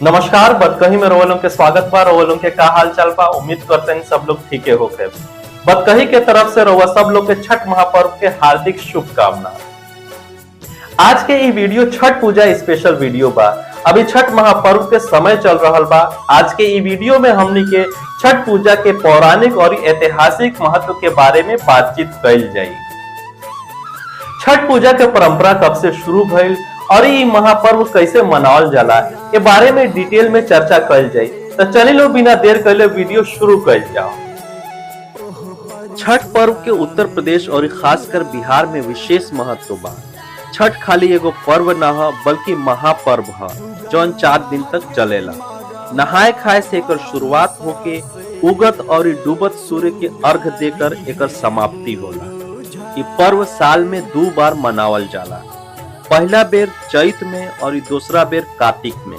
नमस्कार। बतकही में रोवलों के स्वागत बा। रोवलों के का हाल चाल बा? उम्मीद करते हैं सब लोग ठीके होके। बतकही के तरफ से रोवा सब लोग के छठ महापर्व के हार्दिक शुभकामना। आज के ये वीडियो छठ पूजा स्पेशल वीडियो बा। अभी छठ महापर्व के समय चल रहा बा। आज के ये वीडियो में हमनी के छठ पूजा के पौराणिक और ऐतिहासिक महत्व के बारे में बातचीत कइल जाई। छठ पूजा के परंपरा कब से शुरू भइल और ये महापर्व कैसे मनावल जाला के बारे में डिटेल में चर्चा कइल जाई। तो चलिए लो बिना देर कइले वीडियो शुरू कइल जाओ। छठ पर्व के उत्तर प्रदेश और खासकर बिहार में विशेष महत्व बा। छठ खाली एगो पर्व न ह बल्कि महापर्व ह जौन 4 दिन तक चलेला। नहाए खाए से एकर शुरुआत होके उगत और डूबत सूर्य के अर्घ देकर एकर समाप्ति होला। ये पर्व साल में 2 बार मनावल जाला। पहला बेर चैत में और दूसरा बेर कार्तिक में।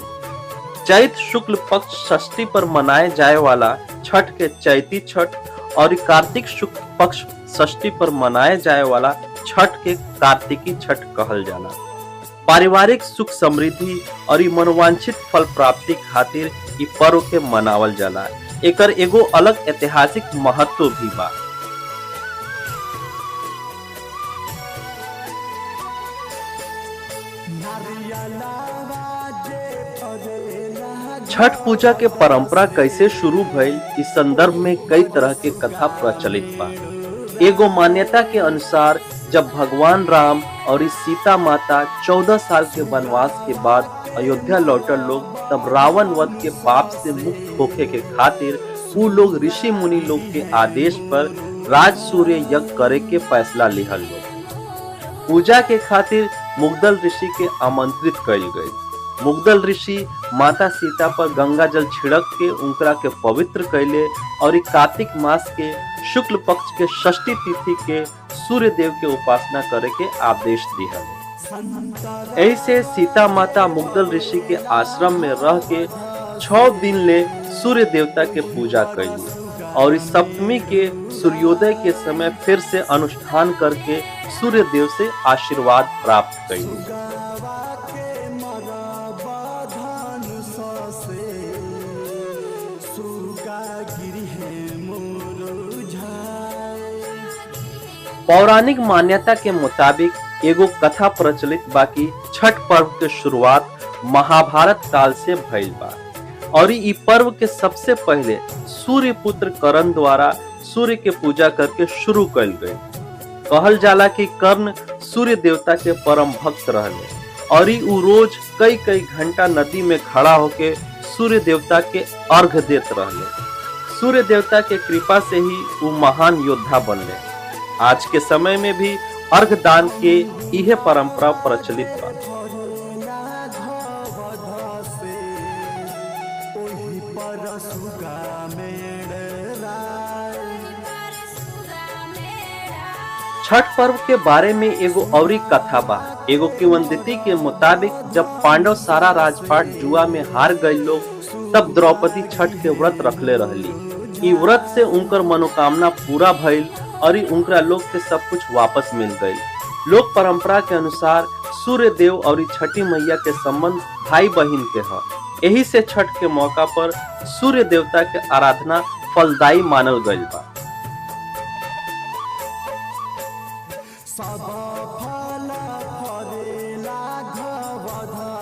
चैत शुक्ल पक्ष षष्ठी पर मनाए जाए वाला छठ के चैती छठ और कार्तिक शुक्ल पक्ष षष्ठी पर मनाए जाए वाला छठ के कार्तिकी छठ कहल जाला। पारिवारिक सुख समृद्धि और मनोवांछित फल प्राप्ति खातिर इ पर्व के मनावल जाला। एकर एगो अलग ऐतिहासिक महत्व भी बा। छठ पूजा के परंपरा कैसे शुरू भइल इस संदर्भ में कई तरह के कथा प्रचलित बा। एगो मान्यता के अनुसार जब भगवान राम और सीता माता 14 साल के वनवास के बाद अयोध्या लौटल लोग, तब रावण वध के पाप से मुक्त होके के खातिर वो लोग ऋषि मुनि लोग के आदेश पर राज सूर्य यज्ञ करे के फैसला लिहल लोग। पूजा के खातिर मुग्दल ऋषि के आमंत्रित कइल गई। मुग्दल ऋषि माता सीता पर गंगा जल छिड़क के उनकरा के पवित्र कैले और कार्तिक मास के शुक्ल पक्ष के षष्ठी तिथि के सूर्य देव के उपासना करे के आदेश दिया। ऐसे सीता माता मुग्दल ऋषि के आश्रम में रह के 6 दिन ले सूर्य देवता के पूजा कैली और इस सप्तमी के सूर्योदय के समय फिर से अनुष्ठान करके सूर्य देव से आशीर्वाद प्राप्त कैली। पौराणिक मान्यता के मुताबिक एगो कथा प्रचलित बाकी छठ पर्व के शुरुआत महाभारत काल से भइल बा और ई पर्व के सबसे पहले सूर्य पुत्र कर्ण द्वारा सूर्य के पूजा करके शुरू कइल गई। कहल जाला कि कर्ण सूर्य देवता के परम भक्त रहले और उ रोज कई घंटा नदी में खड़ा होके सूर्य देवता के अर्घ देत रहले। सूर्य देवता के कृपा से ही वो महान योद्धा बनले। आज के समय में भी अर्घ दान के यह परंपरा प्रचलित बा। छठ पर्व के बारे में एगो औरी कथा बा। एगो किंवदंती के मुताबिक जब पांडव सारा राजपाट जुआ में हार गए लोग, तब द्रौपदी छठ के व्रत रखले रहली। ई व्रत से उनकर मनोकामना पूरा भइल और उनका लोग के सब कुछ वापस मिल गई। लोक परंपरा के अनुसार सूर्य देव और छठी मैया के संबंध भाई बहन के है। यही से छठ के मौका पर सूर्य देवता के आराधना फलदायी मानल गई बा।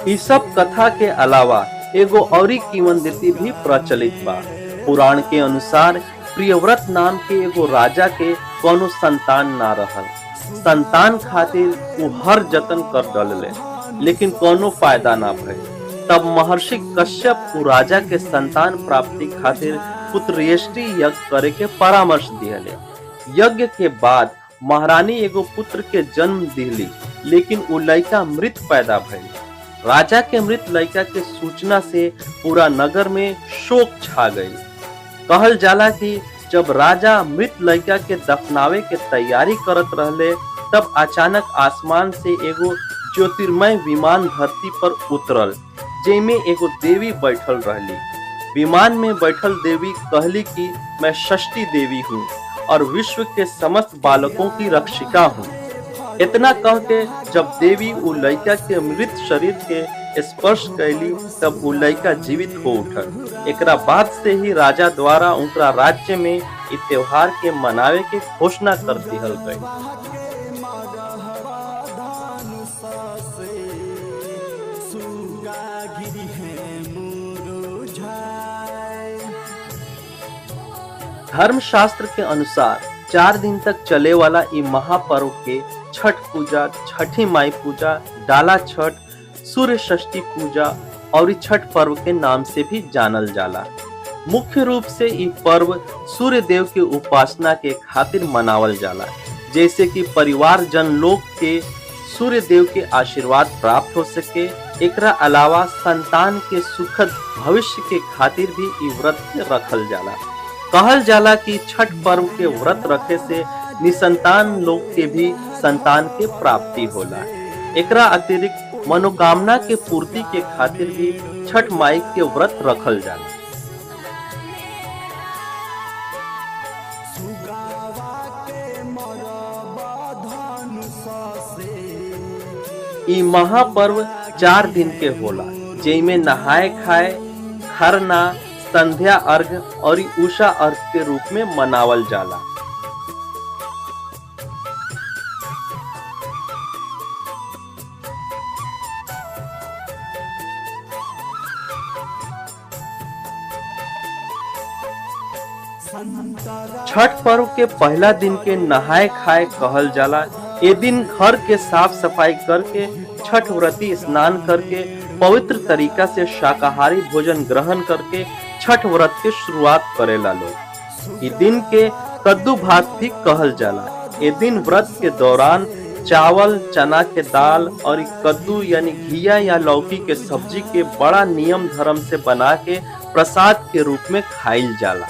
इस सब कथा के अलावा एगो औरी किंवदंती भी प्रचलित बा। पुराण के अनुसार प्रियव्रत नाम के एगो राजा के कोनो संतान ना रहल। संतान खातिर वो हर जतन कर डलले, लेकिन कोनो फायदा ना भइल। तब महर्षि कश्यप वो राजा के संतान प्राप्ति खातिर पुत्रयष्टि यज्ञ करे के परामर्श दिहले। यज्ञ के बाद महारानी एगो पुत्र के जन्म दिहली, लेकिन वो लड़का मृत पैदा भइल। राजा के मृत लड़का के सूचना से पूरा नगर में शोक छा गई। कहल जाला कि जब राजा मृत लड़का के दफनावे के तैयारी करत रहले, तब अचानक आसमान से एगो ज्योतिर्मय विमान धरती पर उतरल, जेमे एगो देवी बैठल रहली। विमान में बैठल देवी कहली कि मैं षष्ठी देवी हूँ और विश्व के समस्त बालकों की रक्षिका हूँ। इतना कह के जब देवी वो लड़का के मृत शरीर के स्पर्श कैली तब उ लइका जीवित हो उठल। एकरा बाद से ही राजा द्वारा उनका राज्य में इ त्योहार के मनावे के घोषणा कर दिहल गई। धर्मशास्त्र के अनुसार 4 दिन तक चले वाला इ महापर्व के छठ पूजा, छठी माई पूजा, डाला छठ, सूर्य षष्ठी पूजा और छठ पर्व के नाम से भी जानल जाला। मुख्य रूप से इ पर्व सूर्य देव के उपासना के खातिर मनावल जाला, जैसे कि परिवार जन लोग के सूर्य देव के आशीर्वाद प्राप्त हो सके। एकरा अलावा संतान के सुखद भविष्य के खातिर भी इ व्रत रखल जाला। कहल जाला कि छठ पर्व के व्रत रखे से निसंतान लोग के भी संतान के प्राप्ति होला। एकरा अतिरिक्त मनोकामना के पूर्ति के खातिर भी छठ माई के व्रत रखल जाला। इ महापर्व 4 दिन के होला, जेमे नहाए खाए, खरना, संध्या अर्घ और उषा अर्घ के रूप में मनावल जाला। छठ पर्व के पहला दिन के नहाए खाए कहल जाला। ए दिन घर के साफ सफाई करके छठ व्रती स्नान करके पवित्र तरीका से शाकाहारी भोजन ग्रहण करके छठ व्रत के शुरुआत करेला लोग। इस दिन के कद्दू भात भी कहल जाला। ए दिन व्रत के दौरान चावल, चना के दाल और कद्दू यानी घिया या लौकी के सब्जी के बड़ा नियम धर्म से बना के प्रसाद के रूप में खाइल जाला।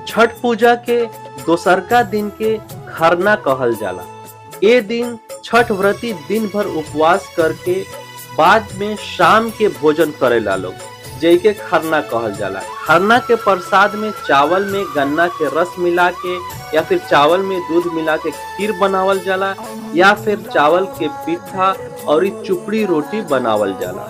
छठ पूजा के दोसरका दिन के खरना कहल जाला। ए दिन छठ व्रती दिन भर उपवास करके बाद में शाम के भोजन करेला लोग, जेके खरना कहल जाला। खरना के प्रसाद में चावल में गन्ना के रस मिला के या फिर चावल में दूध मिला के खीर बनावल जाला या फिर चावल के पिठा और चुपड़ी रोटी बनावल जाला।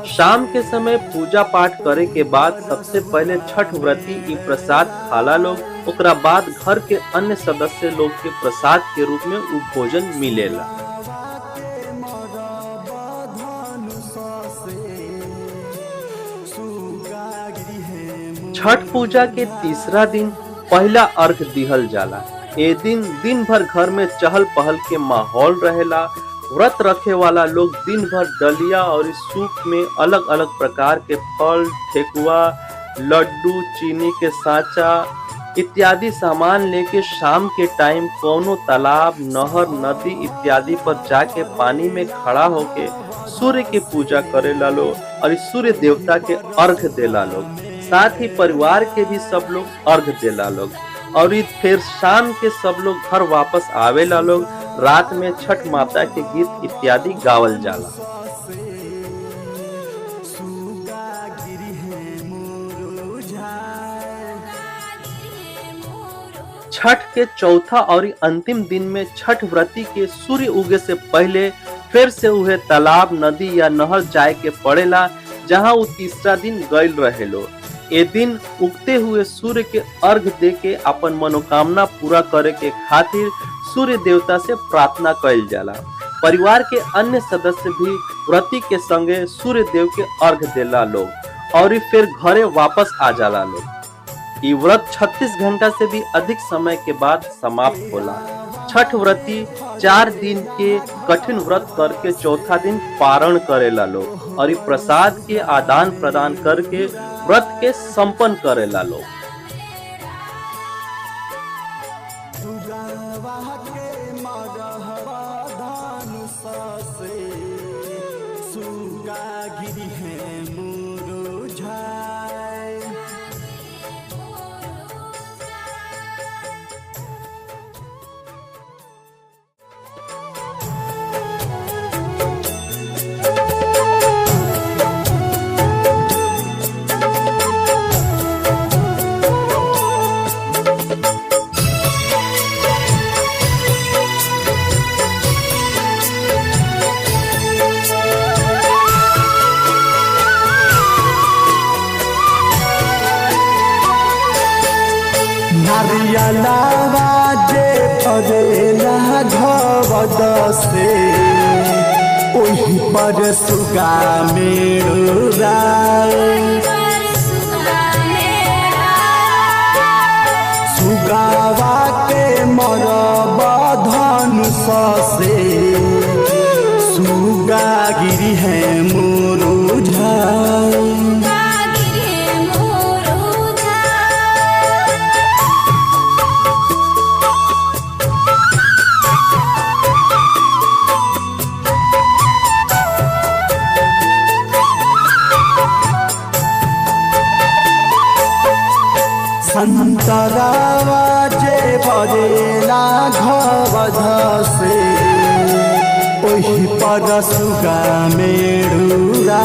शाम के समय पूजा पाठ करे के बाद सबसे पहले छठ व्रती इ प्रसाद खाला लोग। ओकरा बाद घर के अन्य सदस्य लोग के प्रसाद के रूप में उ भोजन मिलेला। छठ पूजा के तीसरा दिन पहला अर्घ दिहल जाला। ए दिन दिन भर घर में चहल पहल के माहौल रहेला। व्रत रखे वाला लोग दिन भर डलिया और सूप में अलग अलग प्रकार के फल, ठेकुआ, लड्डू, चीनी के साँचा इत्यादि सामान लेके शाम के टाइम कोनो तालाब, नहर, नदी इत्यादि पर जाके पानी में खड़ा होके सूर्य की पूजा करेला लोग और सूर्य देवता के अर्घ देला लोग। साथ ही परिवार के भी सब लोग अर्घ देला लोग और फिर शाम के सब लोग घर वापस आवेला लोग। रात में छठ माता के गीत इत्यादि गावल जाला। छठ के चौथा और अंतिम दिन में छठ व्रती के सूर्य उगे से पहले फिर से उहे तालाब, नदी या नहर जाए के पड़ेला, जहां वो तीसरा दिन गइल रहेलो। ए दिन उगते हुए सूर्य के अर्घ दे के अपन मनोकामना पूरा करे के खातिर सूर्य देवता से प्रार्थना कइल जाला। परिवार के अन्य सदस्य भी व्रती के संगे सूर्य देव के अर्घ देला लोग और फिर घरे वापस आ जाला लोग। ये व्रत 36 घंटा से भी अधिक समय के बाद समाप्त होला। छठ व्रती 4 दिन के कठिन व्रत करके चौथा दिन पारण करेला लोग और प्रसाद के आदान प्रदान करके व्रत के संपन्न करेला लोग। जलावा जे परेला घवद से ओही पर सुगा मेरो सुगावा के मरब धनुष से सुगा गिरी है मुरुझाए संतरावा जे परेला घवध से ओही पर सुगा मेरुरा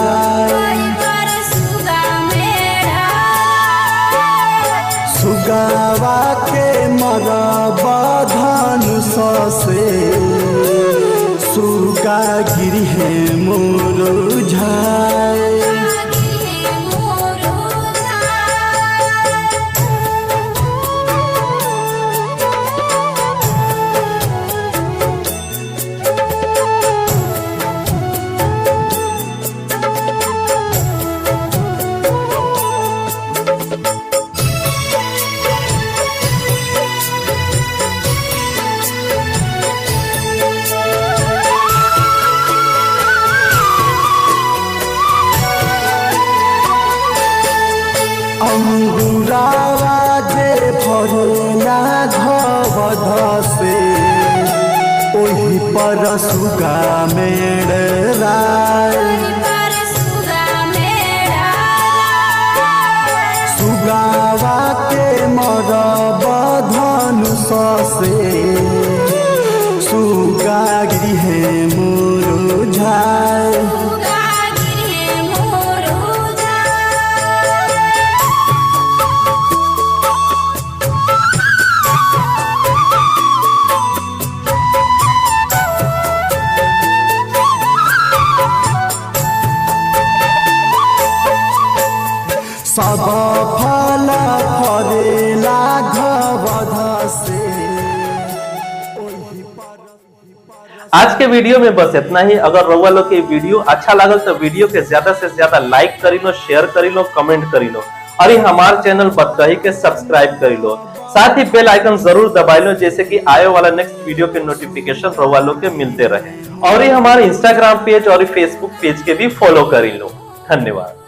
सुगावा के मरब धनुष से सुगा गिरी है मुरुझाए अंगुरावा जे भरेला घवध से ओही पर सुगा मेरा सुगावा के मरब धनुष से सुगा गिरी है मुरुझाए सब फल फरेला घवध से। आज के वीडियो में बस इतना ही। अगर रउआ लोग के वीडियो अच्छा लागल तो वीडियो के ज्यादा से ज्यादा लाइक करी लो, शेयर करी लो, कमेंट करी लो और ये हमारे चैनल बतकही के सब्सक्राइब करी लो। साथ ही बेल आइकन जरूर दबाई लो जैसे कि आए वाला नेक्स्ट वीडियो के नोटिफिकेशन रउआ लोग के मिलते रहे। और ये हमारे इंस्टाग्राम पेज और फेसबुक पेज के भी फॉलो करी लो। धन्यवाद।